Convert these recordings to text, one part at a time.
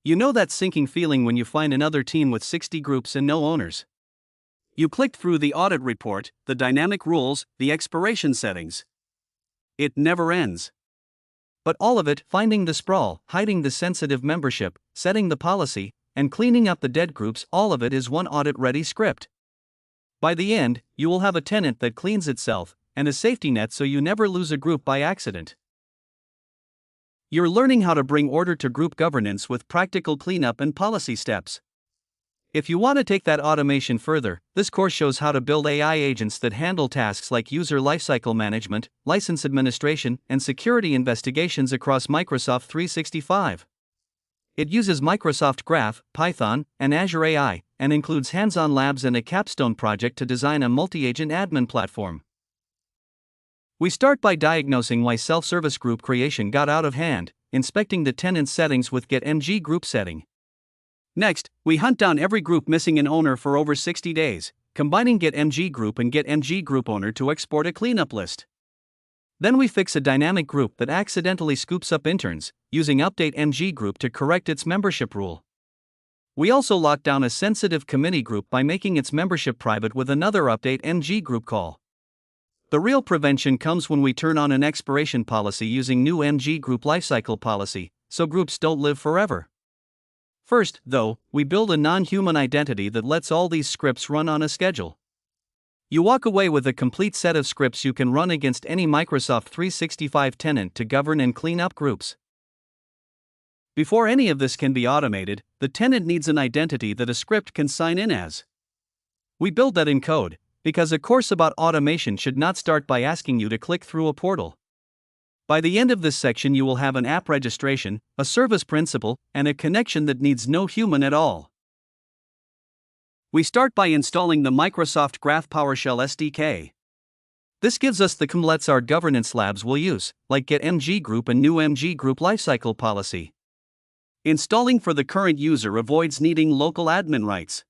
You know that sinking feeling when you find another team with 60 groups and no owners. You clicked through the audit report, the dynamic rules, the expiration settings. It never ends. But all of it, finding the sprawl, hiding the sensitive membership, setting the policy, and cleaning up the dead groups, all of it is one audit-ready script. By the end, you will have a tenant that cleans itself, and a safety net so you never lose a group by accident. You're learning how to bring order to group governance with practical cleanup and policy steps. If you want to take that automation further, this course shows how to build AI agents that handle tasks like user lifecycle management, license administration, and security investigations across Microsoft 365. It uses Microsoft Graph, Python, and Azure AI, and includes hands-on labs and a capstone project to design a multi-agent admin platform. We start by diagnosing why self-service group creation got out of hand, inspecting the tenant settings with Get-MG group setting. Next, we hunt down every group missing an owner for over 60 days, combining Get-MG group and Get-MG group owner to export a cleanup list. Then we fix a dynamic group that accidentally scoops up interns, using Update-MG group to correct its membership rule. We also lock down a sensitive committee group by making its membership private with another Update-MG group call. The real prevention comes when we turn on an expiration policy using new MG group lifecycle policy, so groups don't live forever. First, though, we build a non-human identity that lets all these scripts run on a schedule. You walk away with a complete set of scripts you can run against any Microsoft 365 tenant to govern and clean up groups. Before any of this can be automated, the tenant needs an identity that a script can sign in as. We build that in code, because a course about automation should not start by asking you to click through a portal. By the end of this section, you will have an app registration, a service principal, and a connection that needs no human at all. We start by installing the Microsoft Graph PowerShell SDK. This gives us the cmlets our governance labs will use, like Get-MG group and new MG group lifecycle policy. Installing for the current user avoids needing local admin rights.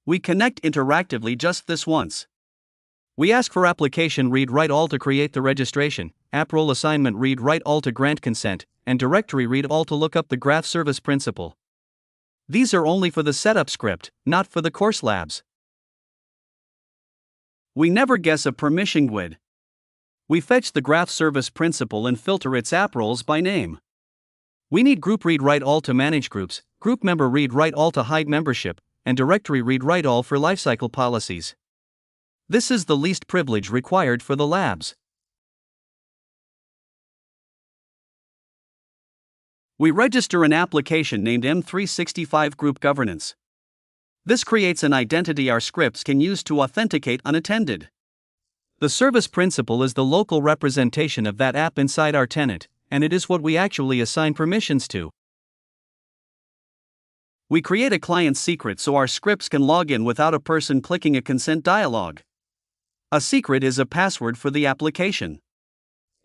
We connect interactively just this once. We ask for application read-write-all to create the registration, app role assignment read-write-all to grant consent, and directory read-all to look up the graph service principal. These are only for the setup script, not for the course labs. We never guess a permission GUID. We fetch the graph service principal and filter its app roles by name. We need group read-write-all to manage groups, group member read-write-all to hide membership, and directory read-write-all for lifecycle policies. This is the least privilege required for the labs. We register an application named M365 Group Governance. This creates an identity our scripts can use to authenticate unattended. The service principal is the local representation of that app inside our tenant, and it is what we actually assign permissions to. We create a client secret so our scripts can log in without a person clicking a consent dialog. A secret is a password for the application.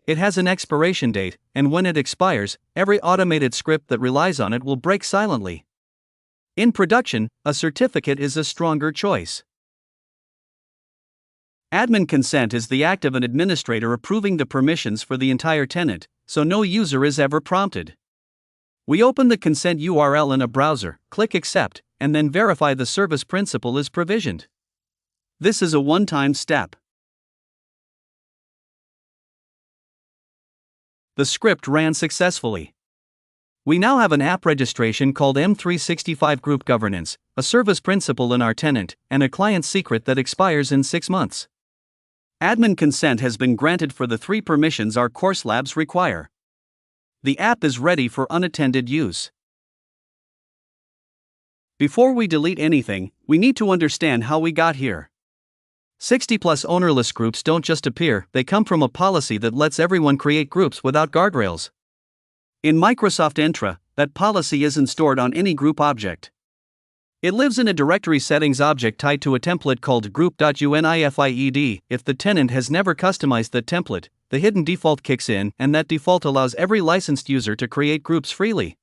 It has an expiration date, and when it expires, every automated script that relies on it will break silently. In production, a certificate is a stronger choice. Admin consent is the act of an administrator approving the permissions for the entire tenant, so no user is ever prompted. We open the consent URL in a browser, click accept, and then verify the service principal is provisioned. This is a one-time step. The script ran successfully. We now have an app registration called M365 Group Governance, a service principal in our tenant, and a client secret that expires in 6 months. Admin consent has been granted for the 3 permissions our course labs require. The app is ready for unattended use. Before we delete anything, we need to understand how we got here. 60+ ownerless groups don't just appear, they come from a policy that lets everyone create groups without guardrails. In Microsoft Entra, that policy isn't stored on any group object. It lives in a directory settings object tied to a template called group.unified. If the tenant has never customized the template, the hidden default kicks in, and that default allows every licensed user to create groups freely.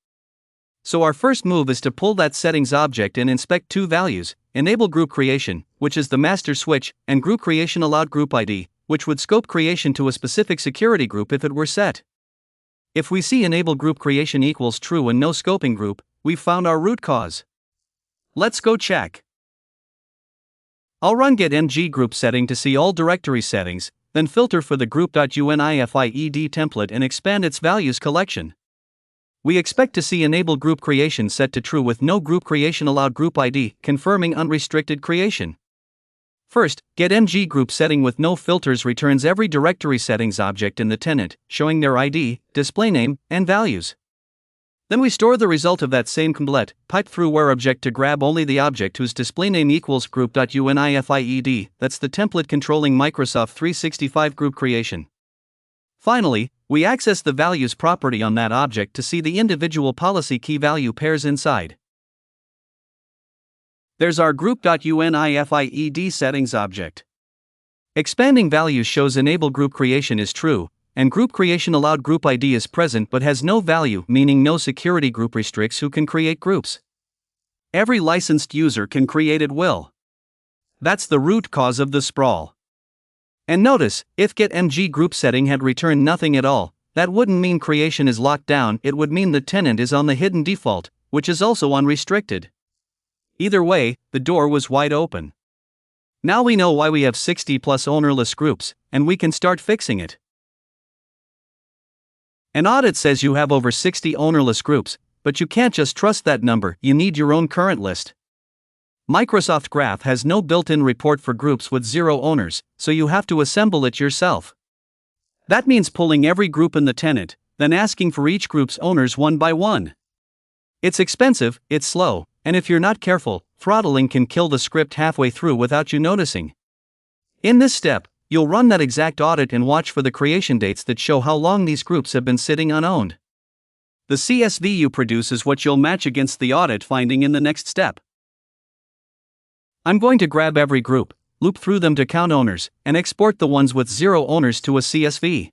So our first move is to pull that settings object and inspect 2 values, enable group creation, which is the master switch, and group creation allowed group ID, which would scope creation to a specific security group if it were set. If we see enable group creation equals true and no scoping group, we've found our root cause. Let's go check. I'll run get mg group setting to see all directory settings, then filter for the group.unified template and expand its values collection. We expect to see enable group creation set to true with no group creation allowed group ID, confirming unrestricted creation. First, get mg group setting with no filters returns every directory settings object in the tenant, showing their ID, display name, and values. Then we store the result of that same complete pipe through where object to grab only the object whose display name equals group.unified. That's the template controlling Microsoft 365 group creation. Finally, we access the values property on that object to see the individual policy key value pairs inside. There's our group.unified settings object. Expanding values shows enable group creation is true, and group creation allowed group ID is present but has no value, meaning no security group restricts who can create groups. Every licensed user can create at will. That's the root cause of the sprawl. And notice, if get mg group setting had returned nothing at all, that wouldn't mean creation is locked down, it would mean the tenant is on the hidden default, which is also unrestricted. Either way, the door was wide open. Now we know why we have 60 plus ownerless groups, and we can start fixing it. An audit says you have over 60 ownerless groups, but you can't just trust that number, you need your own current list. Microsoft Graph has no built-in report for groups with 0 owners, so you have to assemble it yourself. That means pulling every group in the tenant, then asking for each group's owners one by one. It's expensive, it's slow, and if you're not careful, throttling can kill the script halfway through without you noticing. In this step, you'll run that exact audit and watch for the creation dates that show how long these groups have been sitting unowned. The CSV you produce is what you'll match against the audit finding in the next step. I'm going to grab every group, loop through them to count owners, and export the ones with 0 owners to a CSV.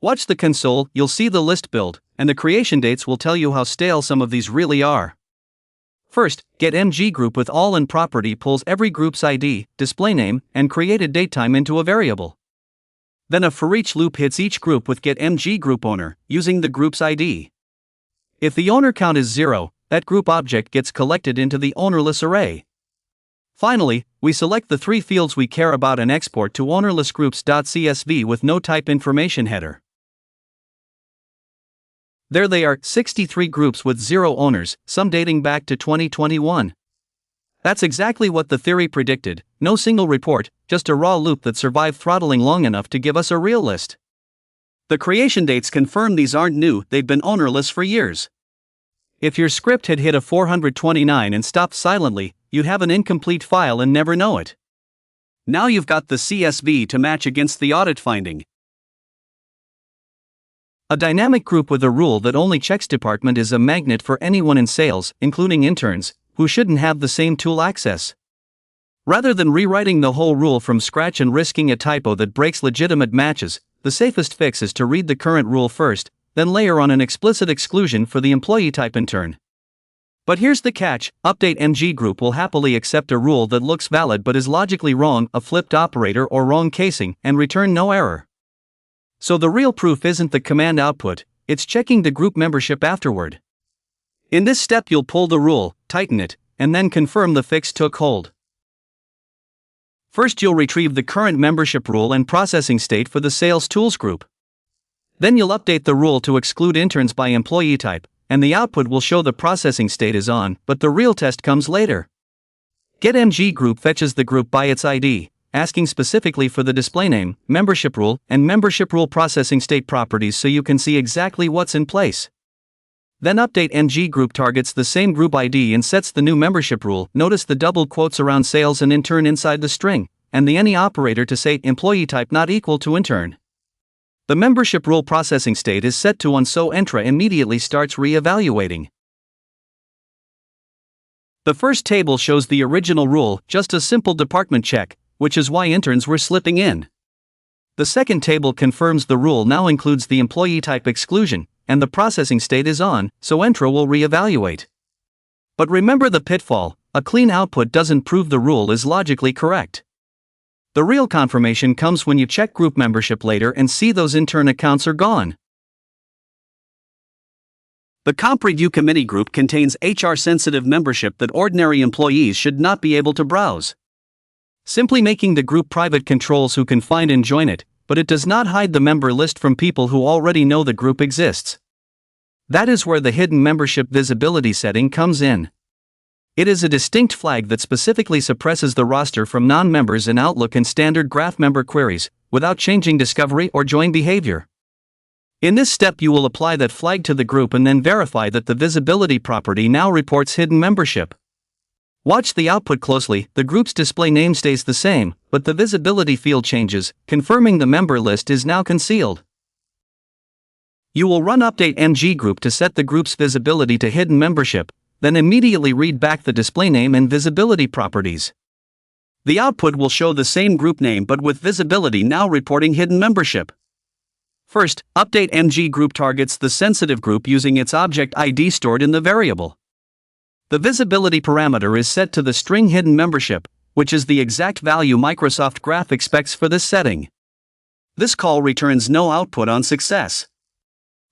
Watch the console, you'll see the list build, and the creation dates will tell you how stale some of these really are. First, get mg group with all in property pulls every group's ID, display name, and created datetime into a variable. Then a for each loop hits each group with get mg group owner, using the group's ID. If the owner count is 0, that group object gets collected into the ownerless array. Finally, we select the 3 fields we care about and export to ownerless groups.csv with no type information header. There they are, 63 groups with 0 owners, some dating back to 2021. That's exactly what the theory predicted, no single report, just a raw loop that survived throttling long enough to give us a real list. The creation dates confirm these aren't new, they've been ownerless for years. If your script had hit a 429 and stopped silently, you'd have an incomplete file and never know it. Now you've got the CSV to match against the audit finding. A dynamic group with a rule that only checks department is a magnet for anyone in sales, including interns, who shouldn't have the same tool access. Rather than rewriting the whole rule from scratch and risking a typo that breaks legitimate matches, the safest fix is to read the current rule first, then layer on an explicit exclusion for the employee type intern. But here's the catch, update mg group will happily accept a rule that looks valid but is logically wrong, a flipped operator or wrong casing, and return no error. So the real proof isn't the command output, it's checking the group membership afterward. In this step you'll pull the rule, tighten it, and then confirm the fix took hold. First you'll retrieve the current membership rule and processing state for the sales tools group. Then you'll update the rule to exclude interns by employee type, and the output will show the processing state is on, but the real test comes later. Get mg group fetches the group by its ID, asking specifically for the display name, membership rule, and membership rule processing state properties so you can see exactly what's in place. Then update mg group targets the same group ID and sets the new membership rule. Notice the double quotes around sales and intern inside the string, and the any operator to say employee type not equal to intern. The membership rule processing state is set to on, so Entra immediately starts re-evaluating. The first table shows the original rule, just a simple department check, which is why interns were slipping in. The second table confirms the rule now includes the employee type exclusion, and the processing state is on, so Entra will re-evaluate. But remember the pitfall, a clean output doesn't prove the rule is logically correct. The real confirmation comes when you check group membership later and see those intern accounts are gone. The Comp Review Committee group contains HR-sensitive membership that ordinary employees should not be able to browse. Simply making the group private controls who can find and join it, but it does not hide the member list from people who already know the group exists. That is where the hidden membership visibility setting comes in. It is a distinct flag that specifically suppresses the roster from non-members in Outlook and standard graph member queries, without changing discovery or join behavior. In this step, you will apply that flag to the group and then verify that the visibility property now reports hidden membership. Watch the output closely. The group's display name stays the same, but the visibility field changes, confirming the member list is now concealed. You will run update MG group to set the group's visibility to hidden membership, then immediately read back the display name and visibility properties. The output will show the same group name but with visibility now reporting hidden membership. First, update MG group targets the sensitive group using its object ID stored in the variable. The visibility parameter is set to the string hidden membership, which is the exact value Microsoft Graph expects for this setting. This call returns no output on success.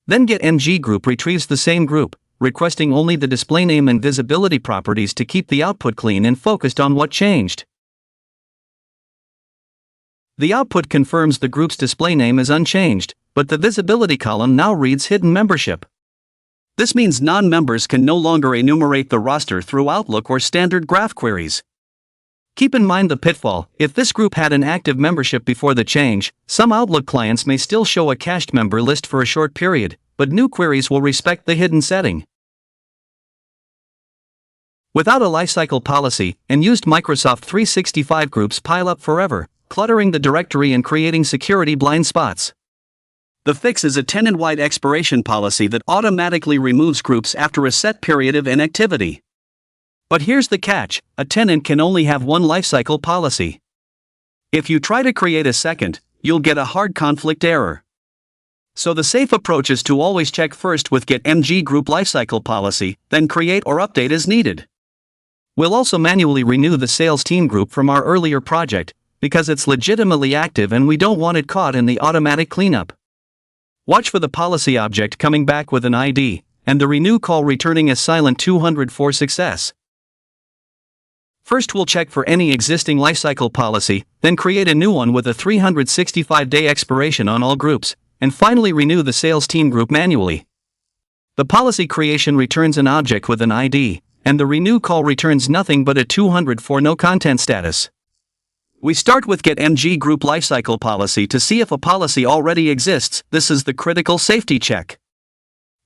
Then getMG group retrieves the same group, requesting only the display name and visibility properties to keep the output clean and focused on what changed. The output confirms the group's display name is unchanged, but the visibility column now reads hidden membership. This means non-members can no longer enumerate the roster through Outlook or standard graph queries. Keep in mind the pitfall: if this group had an active membership before the change, some Outlook clients may still show a cached member list for a short period, but new queries will respect the hidden setting. Without a lifecycle policy, unused Microsoft 365 groups pile up forever, cluttering the directory and creating security blind spots. The fix is a tenant-wide expiration policy that automatically removes groups after a set period of inactivity. But here's the catch: a tenant can only have one lifecycle policy. If you try to create a second, you'll get a hard conflict error. So the safe approach is to always check first with getMG group lifecycle policy, then create or update as needed. We'll also manually renew the sales team group from our earlier project, because it's legitimately active and we don't want it caught in the automatic cleanup. Watch for the policy object coming back with an ID, and the renew call returning a silent 200 for success. First, we'll check for any existing lifecycle policy, then create a new one with a 365-day expiration on all groups, and finally renew the sales team group manually. The policy creation returns an object with an ID, and the renew call returns nothing but a 200 for no content status. We start with getMG group lifecycle policy to see if a policy already exists. This is the critical safety check.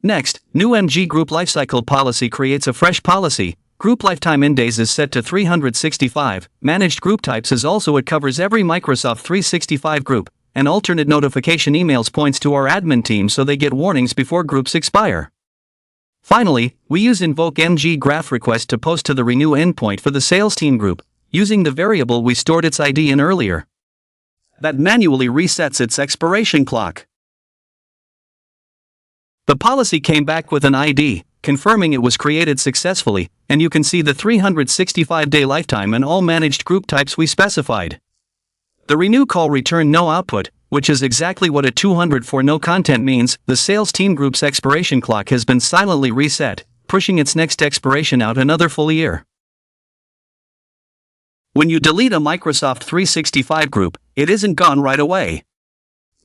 Next, new MG group lifecycle policy creates a fresh policy. Group lifetime in days is set to 365. Managed group types is also it covers every Microsoft 365 group, and alternate notification emails points to our admin team so they get warnings before groups expire. Finally, we use invoke MG graph request to post to the renew endpoint for the sales team group, using the variable we stored its ID in earlier. That manually resets its expiration clock. The policy came back with an ID, confirming it was created successfully, and you can see the 365-day lifetime and all managed group types we specified. The renew call returned no output, which is exactly what a 200 for no content means. The sales team group's expiration clock has been silently reset, pushing its next expiration out another full year. When you delete a Microsoft 365 group, it isn't gone right away.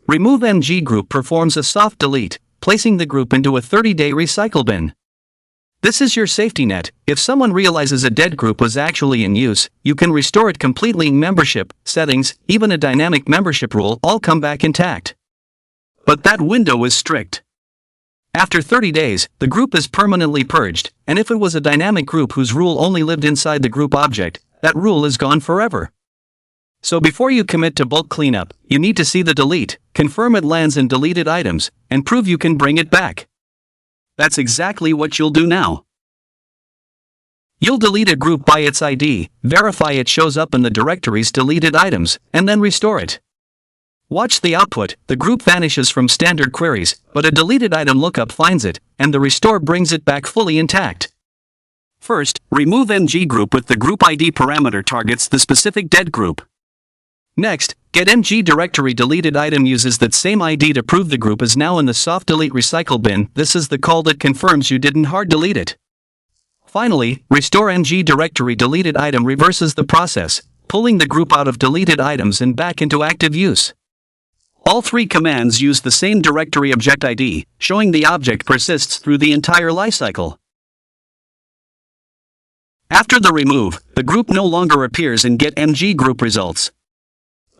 Remove MG group performs a soft delete, placing the group into a 30-day recycle bin. This is your safety net. If someone realizes a dead group was actually in use, you can restore it completely. Membership, settings, even a dynamic membership rule all come back intact. But that window is strict. After 30 days, the group is permanently purged, and if it was a dynamic group whose rule only lived inside the group object, that rule is gone forever. So before you commit to bulk cleanup, you need to see the delete, confirm it lands in deleted items, and prove you can bring it back. That's exactly what you'll do now. You'll delete a group by its ID, verify it shows up in the directory's deleted items, and then restore it. Watch the output. The group vanishes from standard queries, but a deleted item lookup finds it, and the restore brings it back fully intact. First, remove MG group with the group ID parameter targets the specific dead group. Next, get MG directory deleted item uses that same ID to prove the group is now in the soft delete recycle bin. This is the call that confirms you didn't hard delete it. Finally, restore MG directory deleted item reverses the process, pulling the group out of deleted items and back into active use. All three commands use the same directory object ID, showing the object persists through the entire lifecycle. After the remove, the group no longer appears in Get MG group results.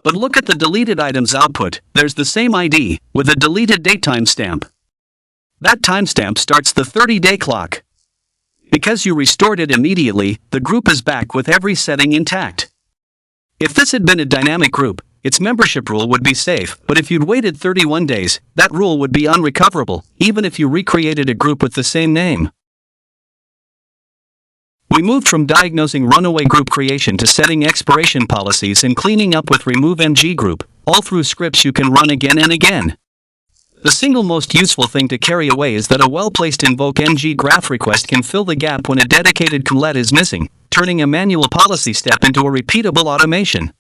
But look at the deleted items output, there's the same ID, with a deleted date timestamp. That timestamp starts the 30-day clock. Because you restored it immediately, the group is back with every setting intact. If this had been a dynamic group, its membership rule would be safe, but if you'd waited 31 days, that rule would be unrecoverable, even if you recreated a group with the same name. We moved from diagnosing runaway group creation to setting expiration policies and cleaning up with remove MG group, all through scripts you can run again and again. The single most useful thing to carry away is that a well-placed invoke MG graph request can fill the gap when a dedicated commit is missing, turning a manual policy step into a repeatable automation.